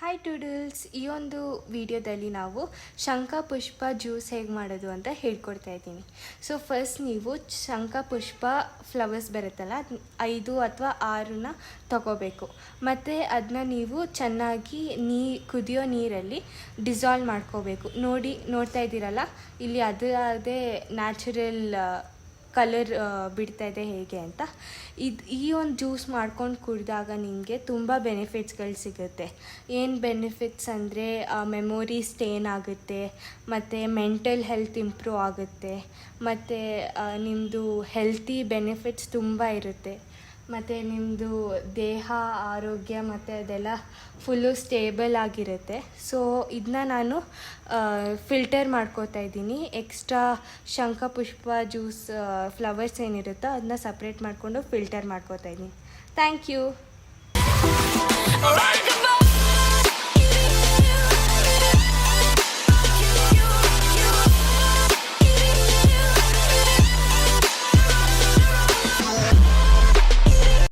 Hi ಟೂಡಲ್ಸ್, ಈ ಒಂದು ವಿಡಿಯೋದಲ್ಲಿ ನಾವು ಶಂಖಪುಷ್ಪ ಜ್ಯೂಸ್ ಹೇಗೆ ಮಾಡೋದು ಅಂತ ಹೇಳ್ಕೊಡ್ತಾ ಇದ್ದೀನಿ. ಸೊ ಫಸ್ಟ್ ನೀವು ಶಂಖಪುಷ್ಪ ಫ್ಲವರ್ಸ್ ಬರುತ್ತಲ್ಲ, 5 ಅಥವಾ 6 ತಗೋಬೇಕು. ಮತ್ತು ಅದನ್ನ ನೀವು ಚೆನ್ನಾಗಿ ಕುದಿಯೋ ನೀರಲ್ಲಿ ಡಿಸಾಲ್ವ್ ಮಾಡ್ಕೋಬೇಕು. ನೋಡ್ತಾ ಇದ್ದೀರಲ್ಲ, ಇಲ್ಲಿ ಅದೇ ನ್ಯಾಚುರಲ್ ಕಲರ್ ಬಿಡ್ತಾ ಇದೆ ಹೇಗೆ ಅಂತ. ಈ ಒಂದು ಜ್ಯೂಸ್ ಮಾಡ್ಕೊಂಡು ಕುಡಿದಾಗ ನಿಮಗೆ ತುಂಬ ಬೆನಿಫಿಟ್ಸ್ಗಳು ಸಿಗುತ್ತೆ. ಏನು ಬೆನಿಫಿಟ್ಸ್ ಅಂದರೆ ಮೆಮೊರಿ ಸ್ಟೇನ್ ಆಗುತ್ತೆ, ಮತ್ತು ಮೆಂಟಲ್ ಹೆಲ್ತ್ ಇಂಪ್ರೂವ್ ಆಗುತ್ತೆ, ಮತ್ತು ನಿಮ್ಮದು ಹೆಲ್ತಿ ಬೆನಿಫಿಟ್ಸ್ ತುಂಬ ಇರುತ್ತೆ. ಮತ್ತು ನಿಮ್ಮದು ದೇಹ ಆರೋಗ್ಯ ಮತ್ತು ಅದೆಲ್ಲ ಫುಲ್ಲು ಸ್ಟೇಬಲ್ ಆಗಿರುತ್ತೆ. ಸೊ ಇದನ್ನ ನಾನು ಫಿಲ್ಟರ್ ಮಾಡ್ಕೋತಾ ಇದ್ದೀನಿ. ಎಕ್ಸ್ಟ್ರಾ ಶಂಖಪುಷ್ಪ ಜ್ಯೂಸ್ ಫ್ಲವರ್ಸ್ ಏನಿರುತ್ತೋ ಅದನ್ನ ಸಪ್ರೇಟ್ ಮಾಡಿಕೊಂಡು ಫಿಲ್ಟರ್ ಮಾಡ್ಕೋತಾ ಇದ್ದೀನಿ. Thank you.